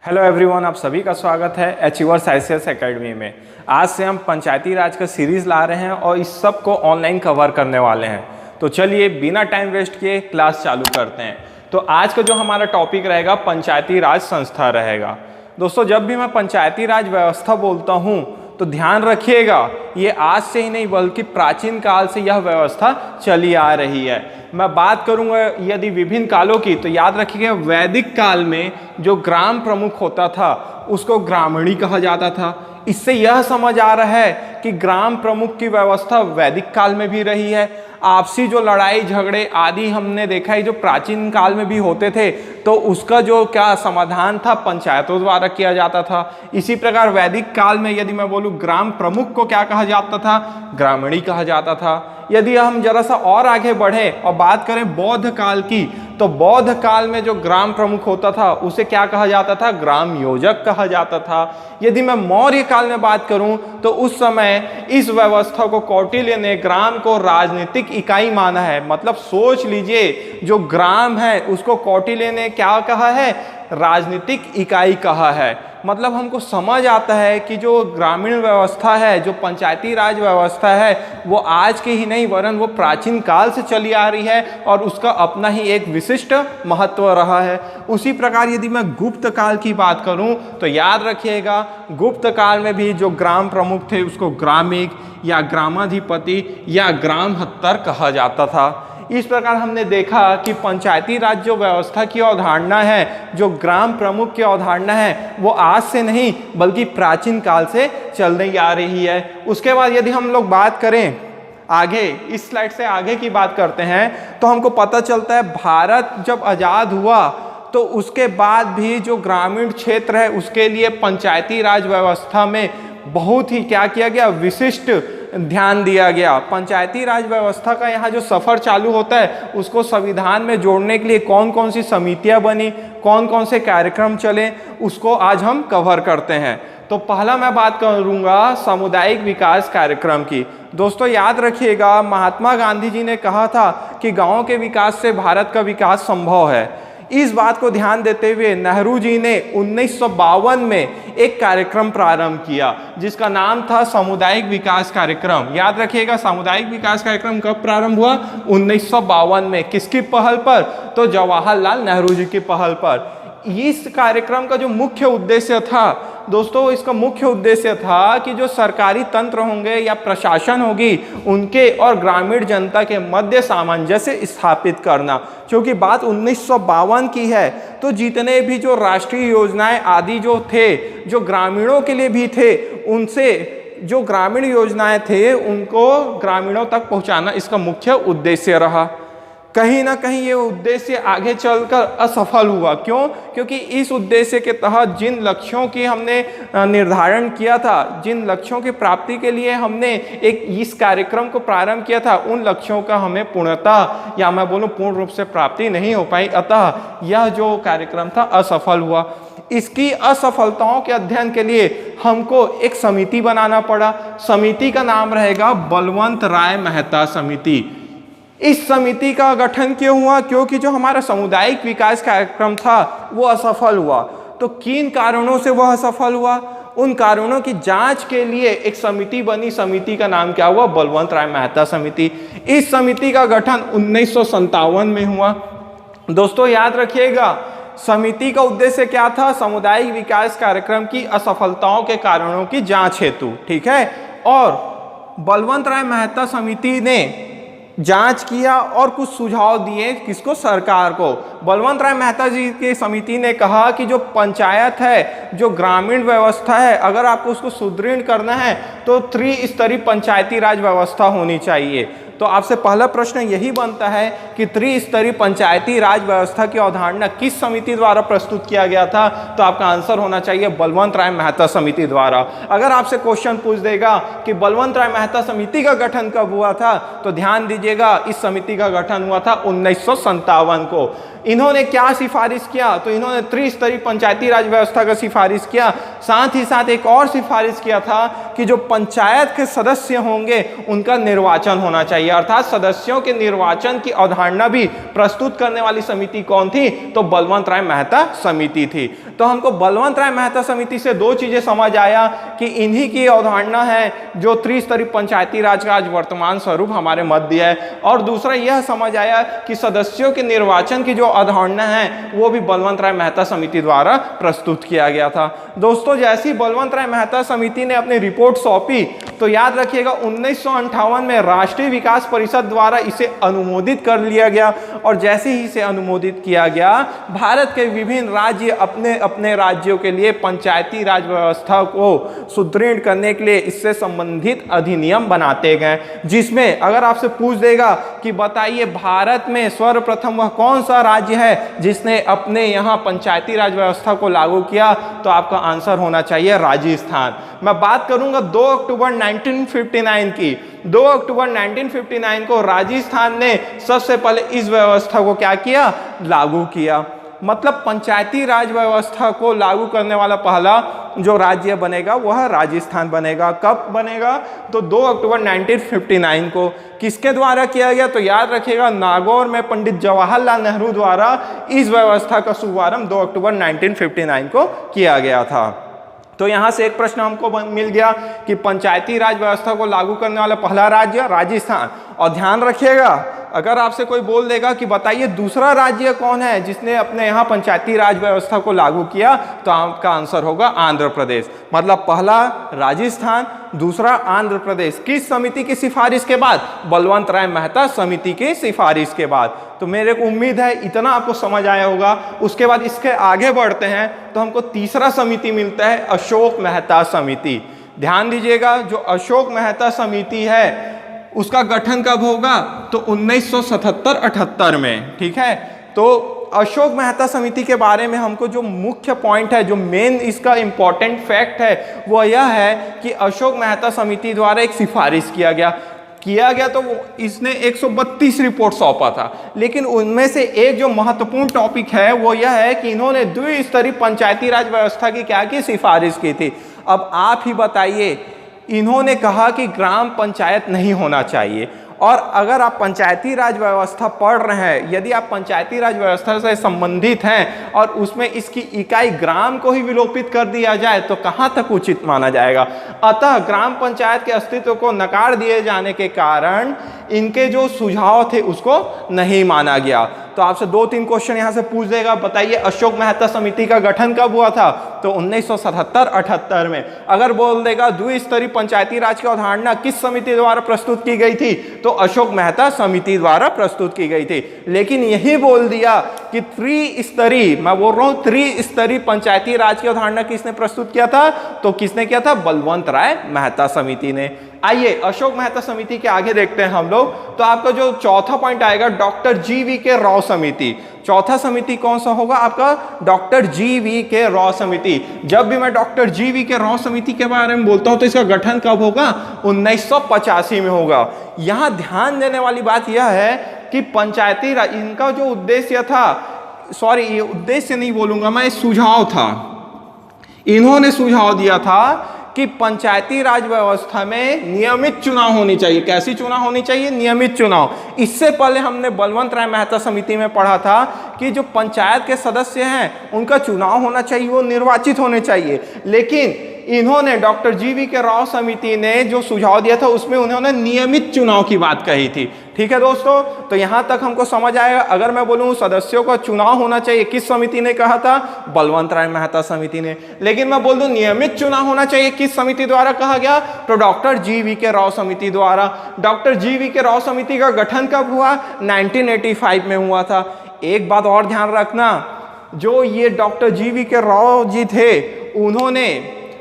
Hello everyone, आप सभी का स्वागत है अचीवर्स आईसीएस एकेडमी में। आज से हम पंचायती राज का सीरीज़ ला रहे हैं और इस सब को ऑनलाइन कवर करने वाले हैं। तो चलिए बिना टाइम वेस्ट किए क्लास चालू करते हैं। तो आज का जो हमारा टॉपिक रहेगा पंचायती राज संस्था रहेगा। दोस्तों, जब भी मैं पंचायती राज व्यवस्था बोलता हूँ तो ध्यान रखिएगा, ये आज से ही नहीं बल्कि प्राचीन काल से यह व्यवस्था चली आ रही है। मैं बात करूंगा यदि विभिन्न कालों की, तो याद रखिएगा वैदिक काल में जो ग्राम प्रमुख होता था उसको ग्रामणी कहा जाता था। इससे यह समझ आ रहा है कि ग्राम प्रमुख की व्यवस्था वैदिक काल में भी रही है। आपसी जो लड़ाई झगड़े आदि हमने देखा है जो प्राचीन काल में भी होते थे, तो उसका जो क्या समाधान था पंचायतों द्वारा किया जाता था। इसी प्रकार वैदिक काल में यदि मैं बोलूँ ग्राम प्रमुख को क्या कहा जाता था, ग्रामणी कहा जाता था। यदि हम जरा सा और आगे बढ़ें और बात करें बौद्ध काल की, तो बौद्ध काल में जो ग्राम प्रमुख होता था उसे क्या कहा जाता था, ग्राम योजक कहा जाता था। यदि मैं मौर्य काल में बात करूं तो उस समय इस व्यवस्था को कौटिल्य ने ग्राम को राजनीतिक इकाई माना है। मतलब सोच लीजिए, जो ग्राम है उसको कौटिल्य ने क्या कहा है, राजनीतिक इकाई कहा है। मतलब हमको समझ आता है कि जो ग्रामीण व्यवस्था है, जो पंचायती राज व्यवस्था है, वो आज की ही नहीं वरन वो प्राचीन काल से चली आ रही है और उसका अपना ही एक विशिष्ट महत्व रहा है। उसी प्रकार यदि मैं गुप्त काल की बात करूं तो याद रखिएगा गुप्त काल में भी जो ग्राम प्रमुख थे उसको ग्रामिक या ग्रामाधिपति या ग्राम हत्तर कहा जाता था। इस प्रकार हमने देखा कि पंचायती राज जो व्यवस्था की अवधारणा है, जो ग्राम प्रमुख की अवधारणा है, वो आज से नहीं बल्कि प्राचीन काल से चलती आ रही है। उसके बाद यदि हम लोग बात करें आगे, इस स्लाइड से आगे की बात करते हैं, तो हमको पता चलता है भारत जब आज़ाद हुआ तो उसके बाद भी जो ग्रामीण क्षेत्र है उसके लिए पंचायती राज व्यवस्था में बहुत ही क्या किया गया, विशिष्ट ध्यान दिया गया। पंचायती राज व्यवस्था का यहाँ जो सफ़र चालू होता है उसको संविधान में जोड़ने के लिए कौन कौन सी समितियाँ बनी, कौन कौन से कार्यक्रम चले, उसको आज हम कवर करते हैं। तो पहला मैं बात करूँगा सामुदायिक विकास कार्यक्रम की। दोस्तों याद रखिएगा, महात्मा गांधी जी ने कहा था कि गाँव के विकास से भारत का विकास संभव है। इस बात को ध्यान देते हुए नेहरू जी ने 1952 में एक कार्यक्रम प्रारंभ किया जिसका नाम था सामुदायिक विकास कार्यक्रम। याद रखिएगा सामुदायिक विकास कार्यक्रम कब प्रारंभ हुआ, 1952 में। किसकी पहल पर, तो जवाहरलाल नेहरू जी की पहल पर। इस कार्यक्रम का जो मुख्य उद्देश्य था दोस्तों, इसका मुख्य उद्देश्य था कि जो सरकारी तंत्र होंगे या प्रशासन होगी उनके और ग्रामीण जनता के मध्य सामंजस्य स्थापित करना। क्योंकि बात 1952 की है, तो जितने भी जो राष्ट्रीय योजनाएं आदि जो थे, जो ग्रामीणों के लिए भी थे, उनसे जो ग्रामीण योजनाएं थे उनको ग्रामीणों तक पहुंचाना इसका मुख्य उद्देश्य रहा। कहीं ना कहीं ये उद्देश्य आगे चलकर असफल हुआ। क्यों? क्योंकि इस उद्देश्य के तहत जिन लक्ष्यों की हमने निर्धारण किया था, जिन लक्ष्यों की प्राप्ति के लिए हमने एक इस कार्यक्रम को प्रारंभ किया था, उन लक्ष्यों का हमें पूर्णतः या मैं बोलूँ पूर्ण रूप से प्राप्ति नहीं हो पाई। अतः यह जो कार्यक्रम था असफल हुआ। इसकी असफलताओं के अध्ययन के लिए हमको एक समिति बनाना पड़ा। समिति का नाम रहेगा बलवंत राय मेहता समिति। इस समिति का गठन क्यों हुआ? क्योंकि जो हमारा सामुदायिक विकास कार्यक्रम था वो असफल हुआ। तो किन कारणों से वह असफल हुआ, उन कारणों की जांच के लिए एक समिति बनी। समिति का नाम क्या हुआ, बलवंत राय मेहता समिति। इस समिति का गठन 1957 में हुआ। दोस्तों याद रखिएगा, समिति का उद्देश्य क्या था, सामुदायिक विकास कार्यक्रम की असफलताओं के कारणों की जांच हेतु, ठीक है। और बलवंत राय मेहता समिति ने जांच किया और कुछ सुझाव दिए, किसको, सरकार को। बलवंत राय मेहता जी की समिति ने कहा कि जो पंचायत है, जो ग्रामीण व्यवस्था है, अगर आपको उसको सुदृढ़ करना है तो त्रिस्तरीय पंचायती राज व्यवस्था होनी चाहिए। तो आपसे पहला प्रश्न यही बनता है कि त्रिस्तरीय पंचायती राज व्यवस्था की अवधारणा किस समिति द्वारा प्रस्तुत किया गया था? तो आपका आंसर होना चाहिए बलवंत राय मेहता समिति द्वारा। अगर आपसे क्वेश्चन पूछ देगा कि बलवंत राय मेहता समिति का गठन कब हुआ था, तो ध्यान दीजिएगा इस समिति का गठन हुआ था 1957 को। इन्होंने क्या सिफारिश किया, तो इन्होंने त्रिस्तरीय पंचायती राज व्यवस्था का सिफारिश किया। साथ ही साथ एक और सिफारिश किया था कि जो पंचायत के सदस्य होंगे उनका निर्वाचन होना चाहिए, अर्थात सदस्यों के निर्वाचन की अवधारणा भी प्रस्तुत करने वाली समिति कौन थी, तो बलवंत राय मेहता समिति थी। तो हमको बलवंत राय मेहता समिति से दो चीजें समझ आया कि इन्हीं की अवधारणा है जो त्रिस्तरीय पंचायती राज का आज वर्तमान स्वरूप हमारे मध्य है, और दूसरा यह समझ आया कि सदस्यों के निर्वाचन की जो अवधारणा है वो भी बलवंत राय मेहता समिति द्वारा प्रस्तुत किया गया था। दोस्तों, जैसी बलवंत राय मेहता समिति ने अपनी रिपोर्ट सौंपी तो याद रखिएगा 1958 में राष्ट्रीय विकास परिषद द्वारा इसे अनुमोदित कर लिया गया, और जैसे ही इसे अनुमोदित किया गया भारत के विभिन्न राज्य अपने अपने राज्यों के लिए पंचायती राज व्यवस्था को सुदृढ़ करने के लिए इससे संबंधित अधिनियम बनाते गए, जिसमें अगर आपसे पूछ देगा कि बताइए भारत में सर्वप्रथम वह कौन सा राज्य है जिसने अपने यहाँ पंचायती राज व्यवस्था को लागू किया, तो आपका आंसर होना चाहिए राजस्थान। मैं बात करूंगा 2 अक्टूबर 1959 की। 2 अक्टूबर 1959 को राजस्थान ने सबसे पहले इस व्यवस्था को क्या किया, लागू किया। मतलब पंचायती राज व्यवस्था को लागू करने वाला पहला जो राज्य बनेगा वह राजस्थान बनेगा। कब बनेगा, तो 2 अक्टूबर 1959 को। किसके द्वारा किया गया, तो याद रखिएगा नागौर में पंडित जवाहरलाल नेहरू द्वारा इस व्यवस्था का शुभारंभ 2 अक्टूबर 1959 को किया गया था। तो यहाँ से एक प्रश्न हमको मिल गया कि पंचायती राज व्यवस्था को लागू करने वाला पहला राज्य राजस्थान। और ध्यान रखिएगा, अगर आपसे कोई बोल देगा कि बताइए दूसरा राज्य कौन है जिसने अपने यहाँ पंचायती राज व्यवस्था को लागू किया, तो आपका आंसर होगा आंध्र प्रदेश। मतलब पहला राजस्थान, दूसरा आंध्र प्रदेश। किस समिति की सिफारिश के बाद, बलवंत राय मेहता समिति की सिफारिश के बाद। तो मेरे को उम्मीद है इतना आपको समझ आया होगा। उसके बाद इसके आगे बढ़ते हैं तो हमको तीसरा समिति मिलता है अशोक मेहता समिति। ध्यान दीजिएगा, जो अशोक मेहता समिति है उसका गठन कब होगा, तो 1977-78 में। ठीक है, तो अशोक मेहता समिति के बारे में हमको जो मुख्य पॉइंट है, जो मेन इसका इंपॉर्टेंट फैक्ट है वो यह है कि अशोक मेहता समिति द्वारा एक सिफारिश किया गया तो इसने 132 रिपोर्ट सौंपा था, लेकिन उनमें से एक जो महत्वपूर्ण टॉपिक है वो यह है कि इन्होंने द्विस्तरीय पंचायती राज व्यवस्था की क्या की सिफारिश की थी। अब आप ही बताइए, इन्होंने कहा कि ग्राम पंचायत नहीं होना चाहिए, और अगर आप पंचायती राज व्यवस्था पढ़ रहे हैं, यदि आप पंचायती राज व्यवस्था से संबंधित हैं और उसमें इसकी इकाई ग्राम को ही विलोपित कर दिया जाए तो कहाँ तक उचित माना जाएगा। अतः ग्राम पंचायत के अस्तित्व को नकार दिए जाने के कारण इनके जो सुझाव थे उसको नहीं माना गया। तो आपसे 2-3 क्वेश्चन यहाँ से पूछ देगा, बताइए अशोक मेहता समिति का गठन कब हुआ था, तो 1977-78 में। अगर बोल देगा द्विस्तरीय पंचायती राज की अवधारणा किस समिति द्वारा प्रस्तुत की गई थी, तो अशोक मेहता समिति द्वारा प्रस्तुत की गई थी। लेकिन यही बोल दिया कि त्रिस्तरीय, मैं बोल रहा हूँ त्रिस्तरीय पंचायती राज की अवधारणा किसने प्रस्तुत किया था, तो किसने किया था, बलवंत राय मेहता समिति ने। आइए अशोक मेहता समिति के आगे देखते हैं हम लोग। तो आपका जो चौथा पॉइंट आएगा डॉक्टर GV.K. राव समिति। चौथा समिति कौन सा होगा आपका, डॉक्टर GV.K. राव समिति। जब भी मैं डॉक्टर GV.K. राव समिति के बारे में बोलता हूं तो इसका गठन कब होगा, 1985 में होगा। यहां ध्यान देने वाली बात यह है कि पंचायती राज, इनका जो उद्देश्य था, सॉरी ये उद्देश्य नहीं बोलूंगा मैं, सुझाव था। इन्होंने सुझाव दिया था कि पंचायती राज व्यवस्था में नियमित चुनाव होनी चाहिए। कैसी चुनाव होनी चाहिए, नियमित चुनाव। इससे पहले हमने बलवंत राय मेहता समिति में पढ़ा था कि जो पंचायत के सदस्य हैं उनका चुनाव होना चाहिए, वो निर्वाचित होने चाहिए। लेकिन इन्होंने डॉक्टर GV.K. राव समिति ने जो सुझाव दिया था उसमें उन्होंने नियमित चुनाव की बात कही थी। ठीक है दोस्तों, तो यहां तक हमको समझ आएगा। अगर मैं बोलूं सदस्यों का चुनाव होना चाहिए, किस समिति ने कहा था, बलवंत राय मेहता समिति ने। लेकिन मैं बोल दूं नियमित चुनाव होना चाहिए, किस समिति द्वारा कहा गया, तो डॉक्टर GV.K. राव समिति द्वारा। Doctor GV.K. राव समिति का गठन कब हुआ, 1985 में हुआ था। एक बात और ध्यान रखना, जो ये डॉक्टर GV.K. राव जी थे उन्होंने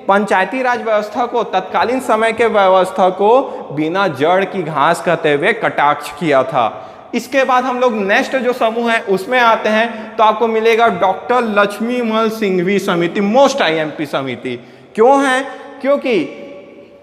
पंचायती राज व्यवस्था को, तत्कालीन समय के व्यवस्था को बिना जड़ की घास कहते हुए कटाक्ष किया था। इसके बाद हम लोग नेक्स्ट जो समूह है उसमें आते हैं तो आपको मिलेगा डॉक्टर लक्ष्मीमल सिंघवी समिति, मोस्ट IMP समिति। क्यों है, क्योंकि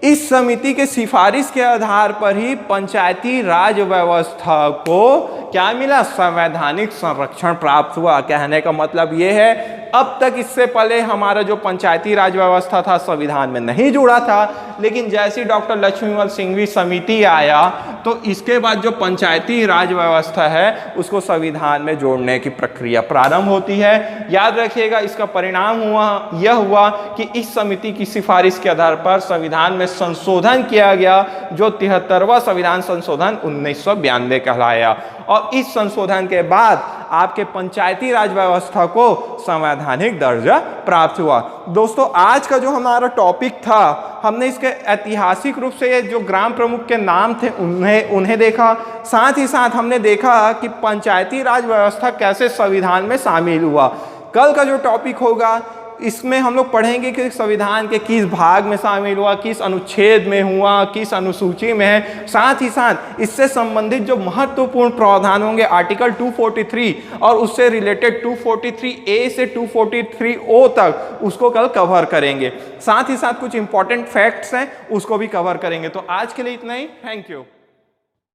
इस समिति के सिफारिश के आधार पर ही पंचायती राज व्यवस्था को क्या मिला? संवैधानिक संरक्षण प्राप्त हुआ। कहने का मतलब ये है अब तक इससे पहले हमारा जो पंचायती राज व्यवस्था था संविधान में नहीं जुड़ा था, लेकिन जैसी डॉक्टर लक्ष्मीवंत सिंघवी समिति आया तो इसके बाद जो पंचायती राज व्यवस्था है उसको संविधान में जोड़ने की प्रक्रिया प्रारंभ होती है। याद रखिएगा, इसका परिणाम यह हुआ कि इस समिति की सिफारिश के आधार पर संविधान में संशोधन किया गया, जो 73वां संविधान संशोधन 1992 कहलाया। और इस संशोधन के बाद आपके पंचायती राज व्यवस्था को संवैधानिक दर्जा प्राप्त हुआ। दोस्तों, आज का जो हमारा टॉपिक था, हमने इसके ऐतिहासिक रूप से जो ग्राम प्रमुख के नाम थे उन्हें देखा, साथ ही साथ हमने देखा कि पंचायती राज व्यवस्था कैसे संविधान में शामिल हुआ। कल का जो टॉपिक होगा इसमें हम लोग पढ़ेंगे कि संविधान के किस भाग में शामिल हुआ, किस अनुच्छेद में हुआ, किस अनुसूची में है। साथ ही साथ इससे संबंधित जो महत्वपूर्ण प्रावधान होंगे आर्टिकल 243 और उससे रिलेटेड 243A से 243O तक, उसको कल कवर करेंगे। साथ ही साथ कुछ इंपॉर्टेंट फैक्ट्स हैं उसको भी कवर करेंगे। तो आज के लिए इतना ही। Thank you.